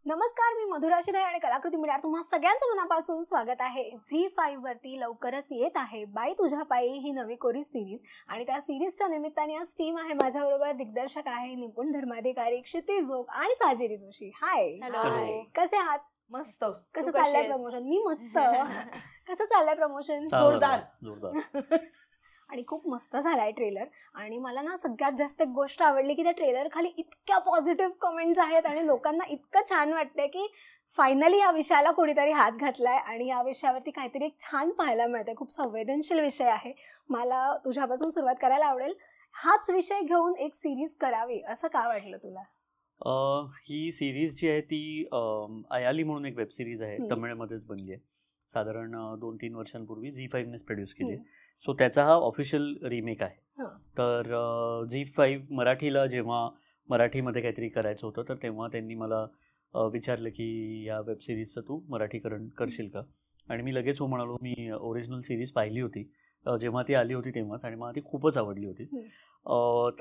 नमस्कार, मी मधुरा शिधाई आणि कलाकृती मीडियावर तुम्हा सगळ्यांचं मनापासून स्वागत आहे. झी5 वरती लवकरच येत आहे बाई तुझ्या पायी ही नवी कोरी सिरीज आणि त्या सिरीजच्या निमित्ताने आज टीम आहे माझ्याबरोबर. दिग्दर्शक आहे निपुण धर्माधिकारी क्षितिज जोग आणि साजिरी जोशी. हाय, कसे आहात? मस्त. कसं चाललंय प्रमोशन? मी मस्त. कसं चाललंय प्रमोशन? जोरदार. आणि खूप मस्त झालाय ट्रेलर. आणि मला ना सगळ्यात जास्त एक गोष्ट आवडली की त्या ट्रेलर खाली इतक्या पॉझिटिव्ह कमेंट्स आहेत आणि लोकांना इतकं छान वाटतंय की फायनली या विषयाला कोणीतरी हात घातलाय आणि या विषयावरती काहीतरी एक छान पाहायला मिळतंय. खूप संवेदनशील विषय आहे. मला तुझ्यापासून सुरुवात करायला आवडेल. हाच विषय घेऊन एक सिरीज करावी असं का वाटलं तुला? ही सिरीज जी आहे ती अयाली म्हणून एक वेब सिरीज आहे, तमिळमध्येच बनली आहे. साधारण 2-3 वर्षांपूर्वी झी5नेच प्रोड्यूस केली. सो त्याचा हा ऑफिशियल रिमेक आहे. तर झी5 मराठीला जेव्हा मराठीमध्ये काहीतरी करायचं होतं तर तेव्हा त्यांनी मला विचारलं की या वेब सिरीजचं तू मराठीकरण करशील का. आणि मी लगेच हो म्हणालो. मी ओरिजिनल सिरीज पाहिली होती जेव्हा ती आली होती तेव्हाच, आणि मला ती खूपच आवडली होती.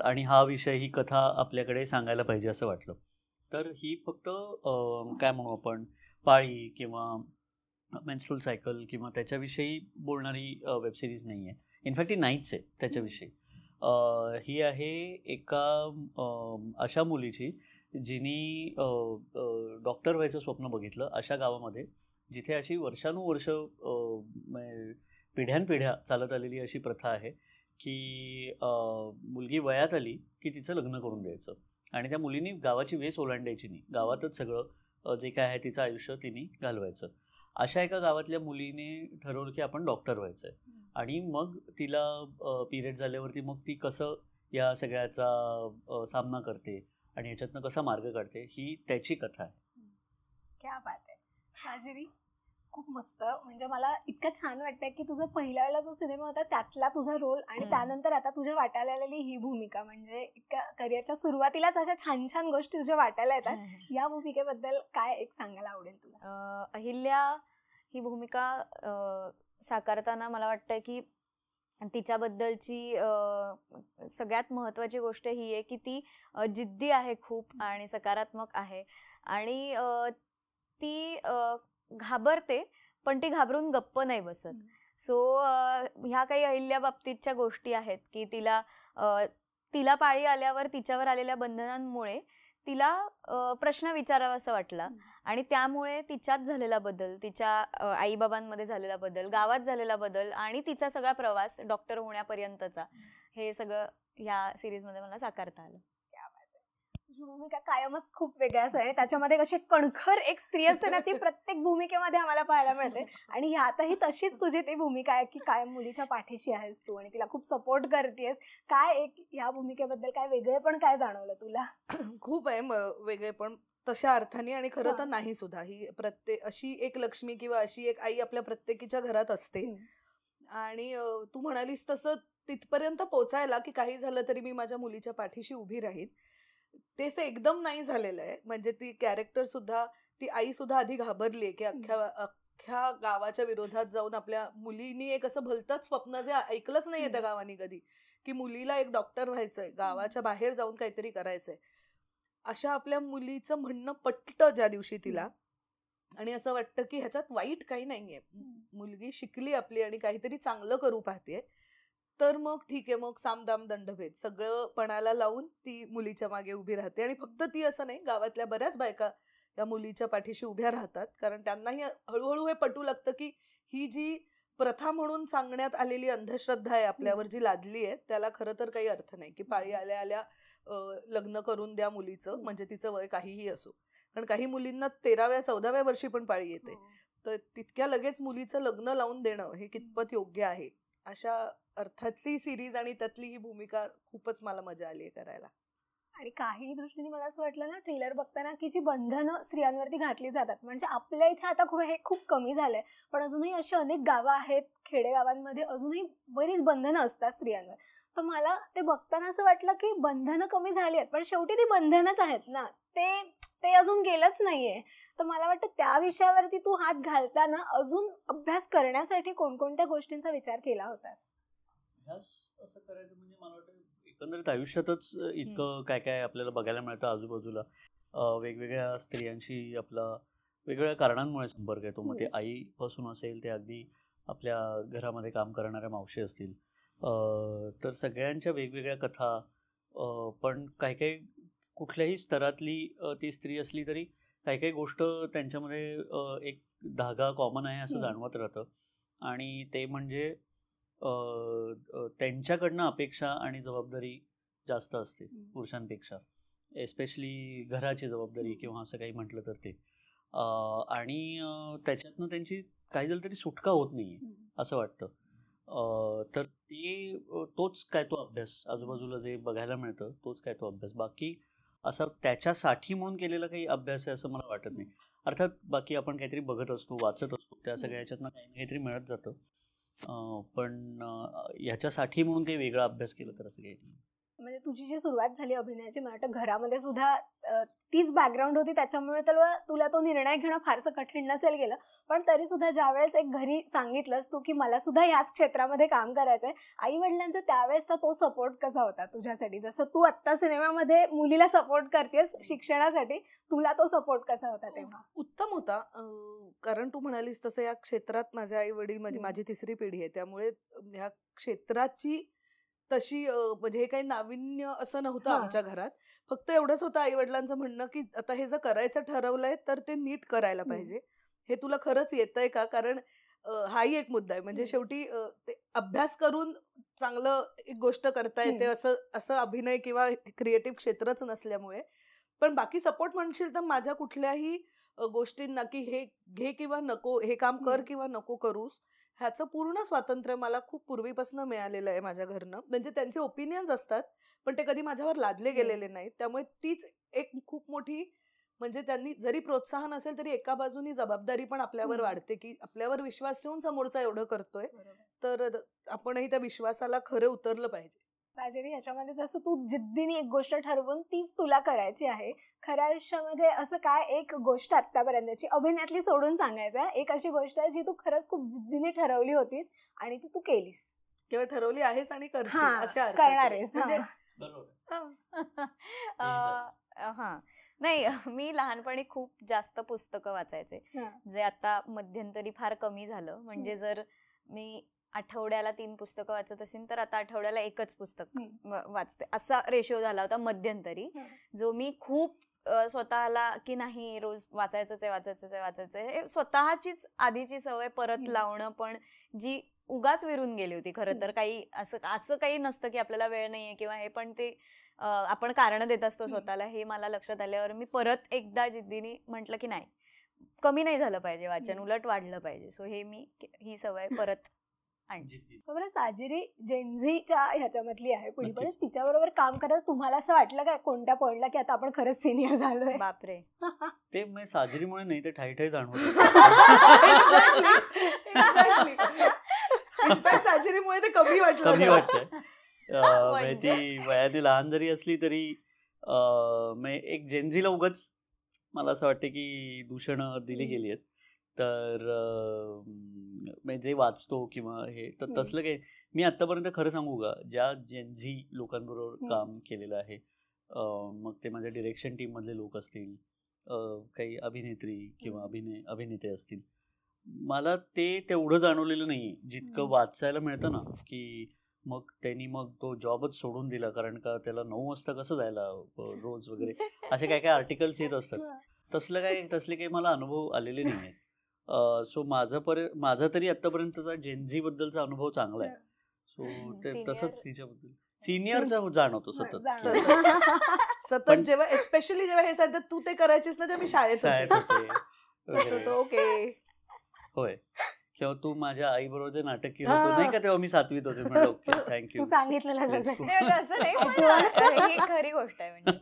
आणि हा विषय, ही कथा आपल्याकडे सांगायला पाहिजे असं वाटलं. तर ही फक्त काय म्हणू आपण, पाळी किंवा मेन्स्ट्रुअल सायकल किंवा त्याच्याविषयी बोलणारी वेब सिरीज नाही आहे. इनफॅक्ट ती नाहीच आहे त्याच्याविषयी. ही आहे एका अशा मुलीची जिनी डॉक्टर व्हायचं स्वप्न बघितलं अशा गावामध्ये, जिथे अशी वर्षानुवर्ष पिढ्यानपिढ्या चालत आलेली अशी प्रथा आहे की मुलगी वयात आली की तिचं लग्न करून द्यायचं आणि त्या मुलीने गावाची वेस ओलांडायची नाही. गावातच सगळं जे काय आहे तिचं आयुष्य तिने घालवायचं. अशा एका गावातल्या मुलीने ठरवलं की आपण डॉक्टर व्हायचं आहे. आणि मग तिला पिरियड झाल्यावरती मग ती कसं या सगळ्याचा सामना करते आणि ह्याच्यातनं कसा मार्ग काढते, ही त्याची कथा आहे. क्या बात आहे. साजिरी, खूप मस्त. म्हणजे मला इतकं छान वाटतंय की तुझा पहिल्याला जो सिनेमा होता त्यातला तुझा रोल आणि त्यानंतर आता तुझ्या वाटायला आलेली ही भूमिका, म्हणजे इतक्या करिअरच्या सुरुवातीलाच अशा छान छान गोष्टी तुझ्या वाटायला येतात. या भूमिकेबद्दल काय एक सांगायला आवडेल तुला? अहिल्या ही भूमिका साकारताना मला वाटतं की तिच्याबद्दलची सगळ्यात महत्त्वाची गोष्ट ही आहे की ती जिद्दी आहे खूप आणि सकारात्मक आहे. आणि ती घाबरते पण ती घाबरून गप्प नाही बसत. सो ह्या काही अहिल्या बाबतीतच्या गोष्टी आहेत की तिला पाळी आल्यावर तिच्यावर आलेल्या बंधनांमुळे तिला प्रश्न विचारावा असं वाटला आणि त्यामुळे तिच्यात झालेला बदल, तिच्या आईबाबांमध्ये झालेला बदल, गावात झालेला बदल आणि तिचा सगळा प्रवास डॉक्टर होण्यापर्यंतचा, हे सगळं ह्या सिरीजमध्ये मला साकारता आलं. तुझी भूमिका कायमच खूप वेगळी असते आणि त्याच्यामध्ये कशी कणखर एक स्त्री असते ना, ती प्रत्येक भूमिकेमध्ये आम्हाला पाहायला मिळते. आणि ह्यातही तशीच तुझी ती भूमिका आहे की कायम मुलीच्या पाठीशी आहेस तू आणि तिला खूप सपोर्ट करतेस. काय एक ह्या भूमिकेबद्दल काय वेगळेपण काय जाणवलं तुला? खूप आहे वेगळेपण तशा अर्थाने, आणि खरं तर नाही सुद्धा. ही अशी एक लक्ष्मी किंवा अशी एक आई आपल्या प्रत्येकीच्या घरात असते. आणि तू म्हणालीस तसं तिथपर्यंत पोचायला की काही झालं तरी मी माझ्या मुलीच्या पाठीशी उभी राहीन, ते असं एकदम नाही झालेलं आहे. म्हणजे ती कॅरेक्टर सुद्धा, ती आई सुद्धा आधी घाबरली की अख्ख्या गावाच्या विरोधात जाऊन आपल्या मुलीनी एक असं भलतंच स्वप्न जे ऐकलंच नाहीये त्या गावानी कधी, की मुलीला एक डॉक्टर व्हायचंय, गावाच्या बाहेर जाऊन काहीतरी करायचंय. अशा आपल्या मुलीचं म्हणणं पटतं ज्या दिवशी तिला, आणि असं वाटतं की ह्याच्यात वाईट काही नाहीये, मुलगी शिकली आपली आणि काहीतरी चांगलं करू पाहतेय, तर मग ठीक आहे, मग सामदाम दंडभेद सगळं पणाला लावून ती मुलीच्या मागे उभी राहते. आणि फक्त ती असं नाही, गावातल्या बऱ्याच बायका या मुलीच्या पाठीशी उभ्या राहतात, कारण त्यांनाही हळूहळू हे पटू लागतं की ही जी प्रथा म्हणून सांगण्यात आलेली अंधश्रद्धा आहे आपल्यावर जी लादली आहे, त्याला खरं तर काही अर्थ नाही. की पाळी आल्या आल्या लग्न करून द्या मुलीचं, म्हणजे तिचं वय काहीही असो. कारण काही मुलींना 13व्या-14व्या वर्षी पण पाळी येते. तर तितक्या लगेच मुलीचं लग्न लावून देणं हे कितपत योग्य आहे, अशा अर्थाची सिरीज आणि त्यातली ही भूमिका खूपच मला मजा आली करायला. आणि काही दृष्टीने मला असं वाटलं ना ट्रेलर बघताना की जी बंधनं स्त्रियांवरती घातली जातात, म्हणजे आपल्या इथे आता हे खूप कमी झालंय, पण अजूनही अशी अनेक गावं आहेत खेडेगावांमध्ये अजूनही बरीच बंधनं असतात स्त्रियांवर. तर मला ते बघताना असं वाटलं की बंधनं कमी झाली आहेत पण शेवटी ती बंधनच आहेत ना, ते अजून गेलंच नाहीये. तर मला वाटतं त्या विषयावरती तू हात घालताना अजून अभ्यास करण्यासाठी कोणकोणत्या गोष्टींचा विचार केला होतास? असं करायचं म्हणजे मला वाटतं एकंदरीत आयुष्यातच इतकं काय काय आपल्याला बघायला मिळतं आजूबाजूला. वेगवेगळ्या स्त्रियांशी आपला वेगवेगळ्या कारणांमुळे संपर्क येतो. मग ते आईपासून असेल ते अगदी आपल्या घरामध्ये काम करणाऱ्या मावशी असतील, तर सगळ्यांच्या वेगवेगळ्या कथा. पण काही काही कुठल्याही स्तरातली ती स्त्री असली तरी काही काही गोष्ट त्यांच्यामध्ये एक धागा कॉमन आहे असं जाणवत राहतं. आणि ते म्हणजे त्यांच्याकडनं अपेक्षा आणि जबाबदारी जास्त असते पुरुषांपेक्षा, एस्पेशली घराची जबाबदारी किंवा असं काही म्हटलं तर ते. आणि त्याच्यातनं त्यांची काही झालं तरी सुटका होत नाही असं वाटतं. तर ते तोच काय तो अभ्यास आजूबाजूला जे बघायला मिळतं तोच काय तो अभ्यास. बाकी असा त्याच्यासाठी म्हणून केलेला काही अभ्यास आहे असं मला वाटत नाही. अर्थात बाकी आपण काहीतरी बघत असतो, वाचत असतो, त्या सगळ्या ह्याच्यातनं काही ना काहीतरी मिळत जातं. पण ह्याच्यासाठी म्हणून काही वेगळा अभ्यास केला तर असं काही नाही. म्हणजे तुझी जी सुरुवात झाली अभिनयाची, मला वाटतं घरामध्ये सुद्धा तीच बॅकग्राऊंड होती, त्याच्यामुळे तुला तो निर्णय घेणं फारसं कठीण नसेल गेलं. पण तरी सुद्धा ज्यावेळेस एक घरी सांगितलंस तू की मला सुद्धा याच क्षेत्रामध्ये काम करायचंय, आई वडिलांचा त्यावेळेसचा तो सपोर्ट कसा होता तुझ्यासाठी? जसं तू आत्ता सिनेमामध्ये मुलीला सपोर्ट करतेस शिक्षणासाठी, तुला तो सपोर्ट कसा होता तेव्हा? उत्तम होता. कारण तू म्हणालीस तसं या क्षेत्रात माझे आई वडील माझी तिसरी पिढी आहे, त्यामुळे ह्या क्षेत्राची तशी म्हणजे हे काही नाविन्य असं नव्हतं आमच्या घरात. फक्त एवढंच होतं आई वडिलांचं म्हणणं की आता हे जर करायचं ठरवलंय तर ते नीट करायला पाहिजे. हे तुला खरंच येतंय का? कारण हाही एक मुद्दा आहे. म्हणजे शेवटी ते अभ्यास करून चांगलं एक गोष्ट करता येते असं अभिनय किंवा क्रिएटिव्ह क्षेत्रच नसल्यामुळे. पण बाकी सपोर्ट म्हणशील तर माझ्या कुठल्याही गोष्टींना की हे घे किंवा नको, हे काम कर किंवा नको करूस, ह्याचं पूर्ण स्वातंत्र्य मला खूप पूर्वीपासून मिळालेलं आहे माझ्या घरनं. म्हणजे त्यांचे ओपिनियन्स असतात पण ते कधी माझ्यावर लादले गेलेले नाहीत. त्यामुळे तीच एक खूप मोठी, म्हणजे त्यांनी जरी प्रोत्साहन असेल तरी एका बाजूनी जबाबदारी पण आपल्यावर वाढते की आपल्यावर विश्वास ठेवून समोरचा एवढं करतोय तर आपणही त्या विश्वासाला खरं उतरलं पाहिजे. साजिरी, याच्यामध्ये जसं तू जिद्दीने एक गोष्ट ठरवून तीच तुला करायची आहे, खऱ्या आयुष्यामध्ये असं काय एक गोष्ट आत्तापर्यंतची अभिनयातली सोडून सांगायचं, एक अशी गोष्ट आहे जी तू खरंच खूप जिद्दीने ठरवली होतीस आणि ती तू केलीस? केवळ ठरवली आहेस आणि करणार आहेस म्हणजे हा नाही, मी लहानपणी खूप जास्त पुस्तकं वाचायचे, जे आता मध्यंतरी फार कमी झालं. म्हणजे जर मी आठवड्याला 3 पुस्तकं वाचत असेल तर आता आठवड्याला 1च पुस्तक वाचते, असा रेशो झाला होता मध्यंतरी, जो मी खूप स्वतःला की नाही रोज वाचायचंच स्वतःचीच आधीची सवय परत लावणं, पण जी उगाच विरून गेली होती. खरं तर काही असं काही नसतं की आपल्याला वेळ नाहीये किंवा हे, पण ते आपण कारण देत असतो स्वतःला. हे मला लक्षात आल्यावर मी परत एकदा जिद्दीने म्हटलं की नाही, कमी नाही झालं पाहिजे वाचन, उलट वाढलं पाहिजे. सो हे मी ही सवय परत आणली. साजिरी जेनझीच्या ह्याच्यामधली आहे, पुढे पण तिच्याबरोबर काम करत तुम्हाला असं वाटलं काय कोणत्या पॉइंटला की आता आपण खरंच सिनियर झालोय? बापरे, ते म्हणजे साजिरीमुळे नाही, ते ठाई जाणवत. साजिरीमुळे ते कमी वाटतंय. ती वयाने लहान जरी असली तरी एक जेनझीला उगाच मला असं वाटतं की दूषणं दिली गेली आहेत. तर जे वाचतो किंवा हे तर तसलं काही मी आतापर्यंत खरं सांगू का, ज्या जेनझी लोकांबरोबर काम केलेलं आहे, मग ते माझ्या डिरेक्शन टीम मधले लोक असतील, काही अभिनेत्री किंवा अभिनेते असतील, मला ते तेवढं जाणवलेलं नाही जितकं वाचायला मिळतं ना. की मग त्यांनी तो जॉबच सोडून दिला कारण का त्याला 9 वाजता कसं जायला रोज वगैरे, असे काय काय आर्टिकल्स येत असतात. तसले काही मला अनुभव आलेले नाही आहेत. सो माझा तरी आतापर्यंतचा जेनझी बद्दलचा अनुभव चांगला आहे. सो ते तसंच तिच्याबद्दल सिनियरचा जाणवतो सतत जेव्हा एस्पेशली जेव्हा हे सध्या तू ते करायचीस ना, तेव्हा मी शाळेत होते. ओके, होय. किंवा तू माझ्या आई बरोबर जे नाटक केलं होतं नाही का, तेव्हा मी 7वीत होते. म्हणजे ओके, थँक्यू. तू सांगितलेलं खरी गोष्ट आहे. म्हणजे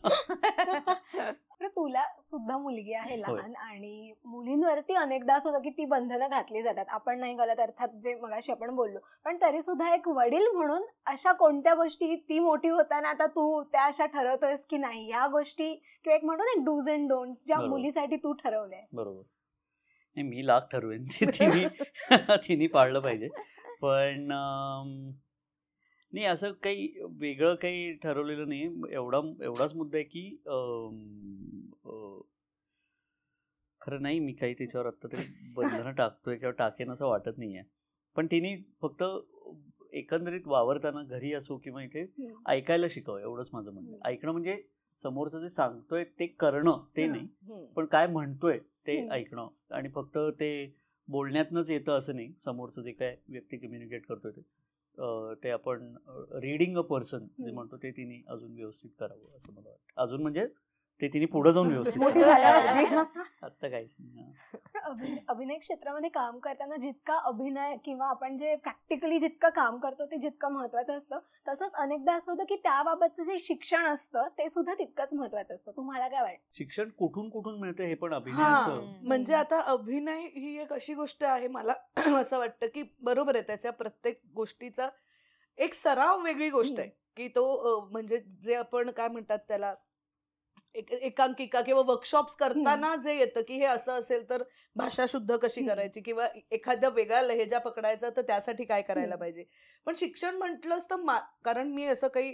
तुला सुद्धा मुलगी आहे लहान, आणि मुलींवरती अनेकदा असं होतं की ती बंधनं घातली जातात. आपण नाही घालत अर्थात, जे मगाशी आपण बोललो, पण तरी सुद्धा एक वडील म्हणून अशा कोणत्या गोष्टी ती मोठी होताना आता तू त्या अशा ठरवतोयस की नाही, ह्या गोष्टी किंवा एक म्हणतो ना डूज अँड डोंट्स, ज्या मुलीसाठी तू ठरवल्यास? बरोबर. नाही, मी लाख ठरवेन तिने पाळलं पाहिजे. पण नाही, असं काही वेगळं काही ठरवलेलं नाही. एवढाच मुद्दा आहे की खरं नाही, मी काही त्याच्यावर आता तरी बंधनं टाकतोय किंवा टाकेन असं वाटत नाहीये. पण तिने फक्त एकंदरीत वावरताना घरी असो किंवा इथे ऐकायला शिकावं, एवढंच माझं म्हणणं. ऐकणं म्हणजे समोरचं जे सांगतोय ते करणं ते नाही, पण काय म्हणतोय ते ऐकणं. आणि फक्त ते बोलण्यातनंच येतं असं नाही. समोरचं जे काय व्यक्ती कम्युनिकेट करतोय ते आपण रीडिंग अ पर्सन जे म्हणतो ते तिने अजून व्यवस्थित करावं असं मला वाटतं. अजून म्हणजे ते तिने पुढे जाऊन व्यवस्थित आता काहीच नाही. अभिनय क्षेत्रामध्ये काम करताना जितका अभिनय किंवा आपण जे प्रॅक्टिकली जितकं काम करतो ते जितकं महत्वाचं असतं, तसंच अनेकदा असं होतं की त्याबाबतचं जे शिक्षण असतं ते सुद्धा तितकंच महत्वाचं असतं. तुम्हाला काय वाटतं? शिक्षण कुठून कुठून मिळतं हे पण अभिनयाचं. म्हणजे आता अभिनय ही एक अशी गोष्ट आहे, मला असं वाटतं की बरोबर आहे, त्याच्या प्रत्येक गोष्टीचा एक सराव वेगळी गोष्ट आहे की तो म्हणजे जे आपण काय म्हणतात त्याला एकांकिका किंवा वर्कशॉप्स करताना जे येतं की हे असं असेल तर भाषा शुद्ध कशी करायची किंवा एखाद्या वेगळा लहेजा पकडायचा तर त्यासाठी काय करायला पाहिजे. पण शिक्षण म्हटलंच तर कारण मी असं काही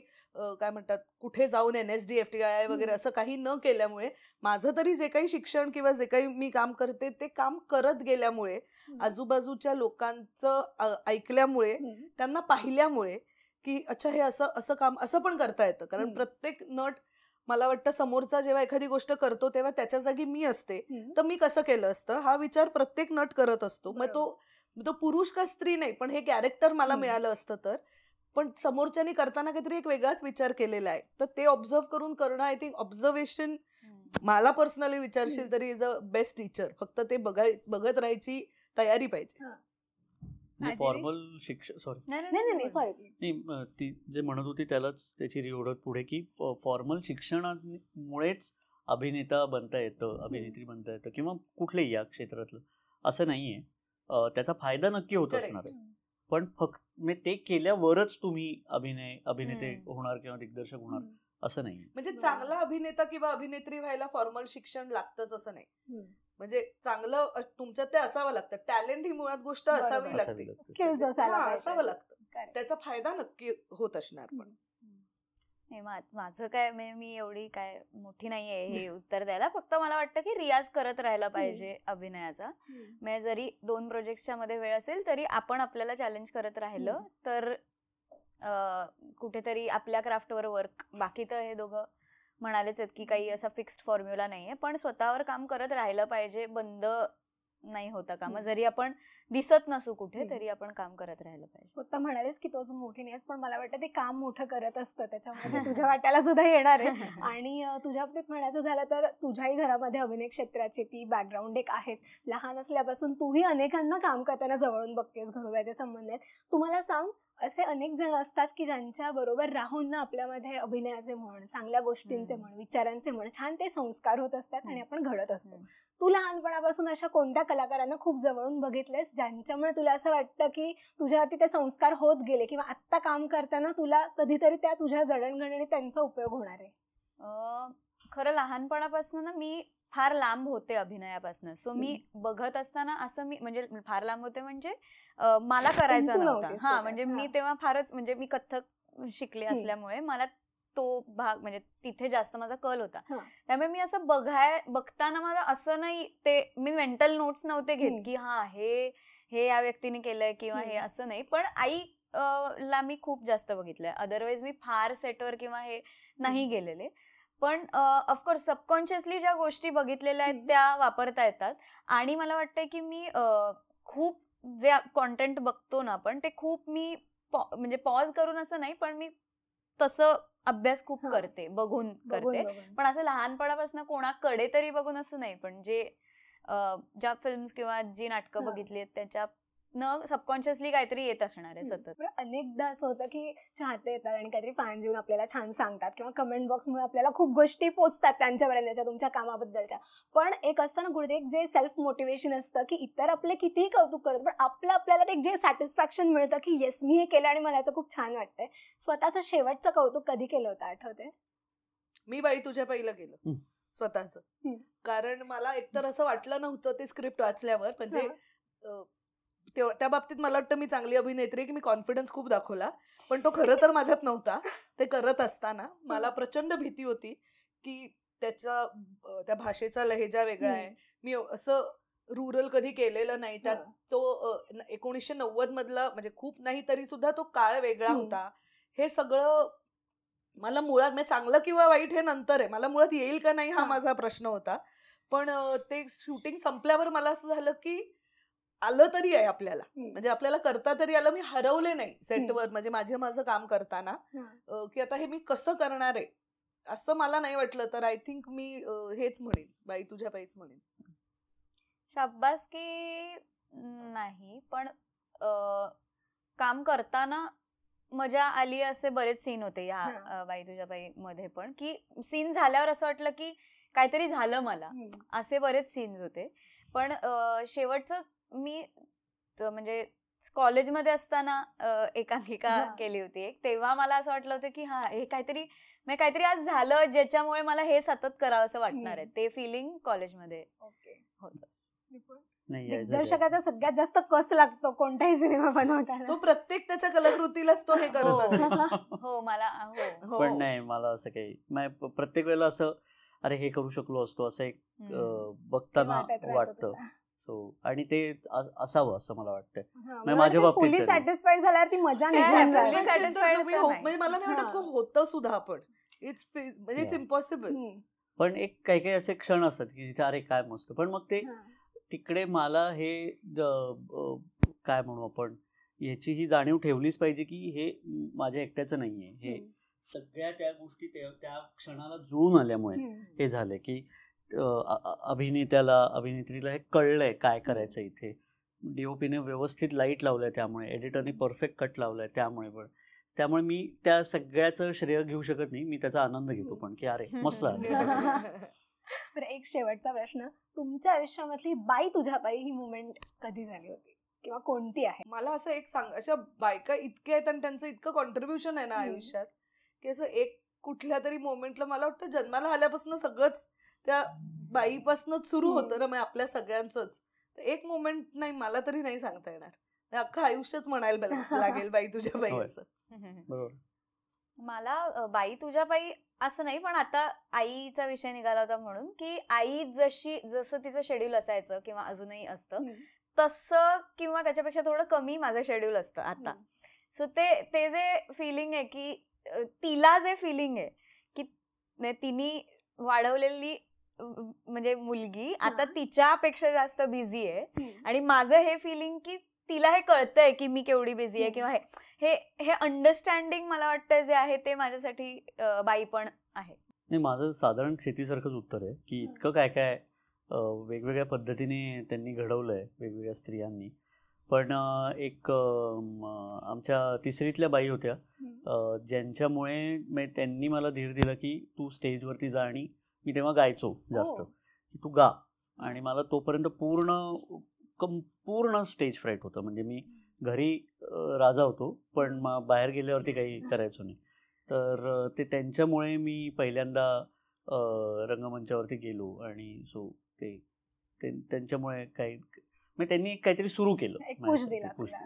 काय म्हणतात कुठे जाऊन NSD-FTI वगैरे असं काही न केल्यामुळे माझं तरी जे काही शिक्षण किंवा जे काही मी काम करते ते काम करत गेल्यामुळे, आजूबाजूच्या लोकांचं ऐकल्यामुळे, त्यांना पाहिल्यामुळे की अच्छा हे असं असं काम असं पण करता येतं. कारण प्रत्येक नट मला वाटतं समोरचा जेव्हा एखादी गोष्ट करतो तेव्हा त्याच्या जागी मी असते तर मी कसं केलं असतं हा विचार प्रत्येक नट करत असतो. मग तो पुरुष का स्त्री नाही, पण हे कॅरेक्टर मला मिळालं असतं तर, पण समोरच्यानी करताना काहीतरी एक वेगळाच विचार केलेला आहे. तर ते ऑब्झर्व करून करणं, आय थिंक ऑब्झर्वेशन मला पर्सनली विचारशील तरी इज अ बेस्ट टीचर. फक्त ते बघत राहायची तयारी पाहिजे. फॉर्मल शिक्षण सॉरी ती जे म्हणत होती त्यालाच त्याची रिओढत पुढे की फॉर्मल शिक्षणामुळेच अभिनेता बनता येतं, अभिनेत्री बनता येतं किंवा कुठलेही या क्षेत्रातलं असं नाहीये. त्याचा फायदा नक्की होत असणार आहे, पण फक्त ते केल्यावरच तुम्ही अभिनेते होणार किंवा दिग्दर्शक होणार असं नाही. म्हणजे चांगला अभिनेता किंवा अभिनेत्री व्हायला फॉर्मल शिक्षण लागतंच असं नाही. म्हणजे चांगलं तुमच्यात ते असावं लागतं. टॅलेंट ही मुळात गोष्ट असावी लागते, स्किल्स असावं लागतं. त्याचा फायदा नक्की होत असणार. पण माझं काय मी एवढी काय मोठी नाहीये हे उत्तर द्यायला. फक्त मला वाटतं की रियाज करत राहायला पाहिजे अभिनयाचा. म्हणजे जरी 2 प्रोजेक्टच्या मध्ये वेळ असेल तरी आपण आपल्याला चॅलेंज करत राहिलं तर कुठेतरी आपल्या क्राफ्टवर वर्क. बाकी तर हे दोघं म्हणालेच आहेत की काही असा फिक्स्ड फॉर्म्युला नाहीये, पण स्वतःवर काम करत राहिलं पाहिजे. बंद नाही होता कामा. जरी आपण दिसत नसू कुठे तरी आपण काम करत राहिलं पाहिजे. फक्त म्हणालेच की तोच मोठी नाहीस, पण मला वाटतं ते काम मोठं करत असतं, त्याच्यामध्ये तुझ्या वाट्याला सुद्धा येणार आहे. आणि तुझ्या बाबतीत म्हणायचं झालं तर तुझ्याही घरामध्ये अभिनय क्षेत्राची ती बॅकग्राऊंड एक आहेच. लहान असल्यापासून तूही अनेकांना काम करताना जवळून बघतेस, घरोब्याचे संबंध आहेत. तुम्हाला सांग, असे अनेक जण असतात की ज्यांच्या बरोबर राहून ना आपल्यामध्ये अभिनयाचे म्हण, चांगल्या गोष्टींचे म्हण, विचारांचे म्हण, छान ते संस्कार होत असतात आणि आपण घडत असतो. तू लहानपणापासून अशा कोणत्या कलाकारांना खूप जवळून बघितलेस ज्यांच्यामुळे तुला असं वाटतं की तुझ्यावरती ते संस्कार होत गेले किंवा आत्ता काम करताना तुला कधीतरी त्या तुझ्या जडणघडणी त्यांचा उपयोग होणार आहे? खरं लहानपणापासून ना मी फार लांब होते अभिनयापासून. सो मी बघत असताना असं मी म्हणजे फार लांब होते म्हणजे मला करायचं नव्हतं. म्हणजे मी तेव्हा फारच म्हणजे मी कथ्थक शिकले असल्यामुळे मला तो भाग म्हणजे तिथे जास्त माझा कल होता. त्यामुळे मी असं बघताना मला असं नाही, ते मी मेंटल नोट्स नव्हते घेत की हा हे या व्यक्तीने केलंय किंवा हे असं नाही. पण आई ला मी खूप जास्त बघितलंय. अदरवाईज मी फार सेटवर किंवा हे नाही गेलेले. पण ऑफकोर्स सबकॉन्शियसली ज्या गोष्टी बघितलेल्या आहेत त्या वापरता येतात. आणि मला वाटतंय की मी खूप जे कॉन्टेंट बघतो ना आपण ते खूप मी म्हणजे पॉज करून असं नाही, पण मी तसं अभ्यास खूप करते, बघून करते. पण असं लहानपणापासून कोणाकडे तरी बघून असं नाही. पण जे ज्या फिल्म्स किंवा जी नाटकं बघितली आहेत त्याच्या सबकॉन्शियसली काहीतरी येत असणार आहे सतत. अनेकदा असं होतं की चाहते येतात आणि काहीतरी फॅन्स येऊन आपल्याला छान सांगतात किंवा कमेंट बॉक्समुळे आपल्याला खूप गोष्टी पोचतात त्यांच्यापर्यंतच्या तुमच्या कामाबद्दलच्या. पण एक असतं ना गुरुदेव, जे सेल्फ मोटिवेशन असतं की इतर आपले कितीही कौतुक करत पण आपल्याला ते जे सॅटिस्फॅक्शन मिळतं की येस मी हे केलं आणि मला याचं खूप छान वाटतंय. स्वतःचं शेवटचं कौतुक कधी केलं होतं आठवते? मी बाई तुझ्या पहिलं केलं स्वतःच. कारण मला एकतर असं वाटलं नव्हतं ते स्क्रिप्ट वाचल्यावर, म्हणजे त्या बाबतीत मला वाटतं मी चांगली अभिनेत्री की मी कॉन्फिडन्स खूप दाखवला, पण तो खरं तर माझ्यात नव्हता. ते करत असताना मला प्रचंड भीती होती की त्या भाषेचा लहेजा वेगळा आहे, मी असं रुरल कधी केलेलं नाही, त्यात तो 1990 मधला म्हणजे खूप नाही तरी सुद्धा तो काळ वेगळा होता. हे सगळं मला मुळात म्हणजे चांगलं किंवा वाईट हे नंतर आहे, मला मुळात येईल का नाही हा माझा प्रश्न होता. पण ते शूटिंग संपल्यावर मला असं झालं की आलं तरी आहे आपल्याला, म्हणजे आपल्याला करता तरी आलं, मी हरवले नाही सेटवर, म्हणजे माझं काम करताना की आता हे मी कसं करणार आहे असं मला नाही वाटलं. तर आय थिंक मी हेच म्हणेन, बाई तुझ्या बाईच म्हणेन. शाब्बासकी नाही, पण काम करताना मजा आली असे बरेच सीन होते या बाई तुझ्या बाई मध्ये पण, की सीन झाल्यावर असं वाटलं की काहीतरी झालं मला, असे बरेच सीन्स होते. पण शेवटचं मी म्हणजे कॉलेजमध्ये असताना एकांकिका केली होती एक, तेव्हा मला असं वाटलं होतं की हा हे काहीतरी आज झालं ज्याच्यामुळे मला हे सतत करावं असं वाटणार आहे. ते फिलिंग कॉलेजमध्ये होतं. दिग्दर्शकाचा सगळ्यात जास्त कस लागतो कोणताही सिनेमा बनवताना, तो प्रत्येक त्याच्या कलाकृतीलाच तो हे करत असतो. हो मला पण नाही, मला असं काही प्रत्येक वेळेला असं अरे हे करू शकलो असतो असं एक बघताना वाटतं. आणि ते असावं असं मला वाटतं. माझ्या बाबतीत फुली सॅटिस्फाईड झाल्यावर ती मजा निघून जाते. म्हणजे मला नाही वाटत होतं सुद्धा, पण इट्स इम्पॉसिबल. पण एक काही काही असे क्षण असतात की जिथे अरे काय मस्त, पण मग ते तिकडे मला हे काय म्हणू आपण, याची ही जाणीव ठेवलीच पाहिजे की हे माझ्या एकट्याचं नाहीये, हे सगळ्या त्या गोष्टी त्या क्षणाला जुळून आल्यामुळे हे झालं की अभिनेत्रीला हे कळलंय काय करायचं इथे, डीओपीने व्यवस्थित लाईट लावलंय, त्यामुळे एडिटरने परफेक्ट कट लावलाय, त्यामुळे मी त्या सगळ्याचं श्रेय घेऊ शकत नाही, मी त्याचा आनंद घेतो पण की अरे मस्त झालं. एक शेवटचा प्रश्न, तुमच्या आयुष्यामधली बाई तुझ्या बाई ही मुवमेंट कधी झाली होती किंवा कोणती आहे? मला असं एक सांग, अशा बायका इतक्या आहेत आणि त्यांचं इतकं कॉन्ट्रीब्युशन आहे ना आयुष्यात की असं एक कुठल्या तरी मोमेंटला मला वाटतं जन्माला आल्यापासून सगळंच त्या बाईपासूनच सुरू होतं ना, मग आपल्या सगळ्यांचंच. एक मोमेंट नाही मला तरी नाही सांगता येणार, अख्खं आयुष्यच म्हणायला लागेल बाई तुझ्या बाई असं. मला बाई तुझ्या बाई असं नाही, पण आता आईचा विषय निघाला होता म्हणून की आई जसं तिचं शेड्यूल असायचं किंवा अजूनही असतं तसं किंवा त्याच्यापेक्षा थोडं कमी माझं शेड्यूल असतं आता. सो ते जे फिलिंग आहे की तिला जे फिलिंग आहे की तिने वाढवलेली म्हणजे मुलगी आता तिच्यापेक्षा जास्त बिझी आहे, आणि माझं हे फिलिंग की तिला हे कळतंय की मी केवढी बिझी आहे, किंवा हे अंडरस्टँडिंग मला वाटतं जे आहे ते माझ्यासाठी बाई पण आहे. नाही, माझं साधारण शेतीसारखंच उत्तर आहे की इतकं काय काय वेगवेगळ्या पद्धतीने त्यांनी घडवलंय वेगवेगळ्या स्त्रियांनी. पण एक आमच्या तिसरीतल्या बाई होत्या ज्यांच्यामुळे त्यांनी मला धीर दिला की तू स्टेजवरती जा, आणि मी तेव्हा गायचो जास्त, की तू गा, आणि मला तोपर्यंत पूर्ण स्टेज फ्राईट होतं. म्हणजे मी घरी राजा होतो पण बाहेर गेल्यावरती काही करायचो नाही. तर ते त्यांच्यामुळे मी पहिल्यांदा रंगमंचावरती गेलो, आणि सो ते त्यांच्यामुळे त्यांनी काहीतरी सुरू केलं, एक पुश दिला तुला.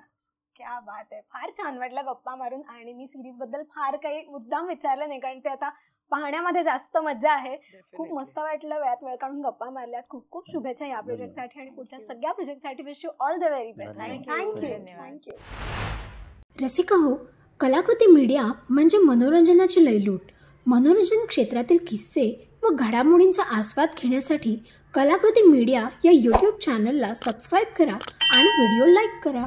क्या बात आहे, फार छान वाटलं गप्पा मारून. आणि मी सिरीज बद्दल फार काही मुद्दाम विचारलं नाही, कारण ते आता पाहण्यामध्ये जास्त मजा आहे. खूप मस्त वाटलं, वेळात वेळ काढून गप्पा मारल्यात. खूप खूप शुभेच्छा या प्रोजेक्टसाठी आणि पुढच्या सगळ्या प्रोजेक्टसाठी. Wish you all the very best. Thank you. Rasika हो, कलाकृती मीडिया म्हणजे मनोरंजनाची लयलूट. मनोरंजन क्षेत्रातील किस्से व घडामोडींचा आस्वाद घेण्यासाठी कलाकृती मीडिया या यूट्यूब चॅनलला सबस्क्राईब करा आणि व्हिडिओ लाईक करा.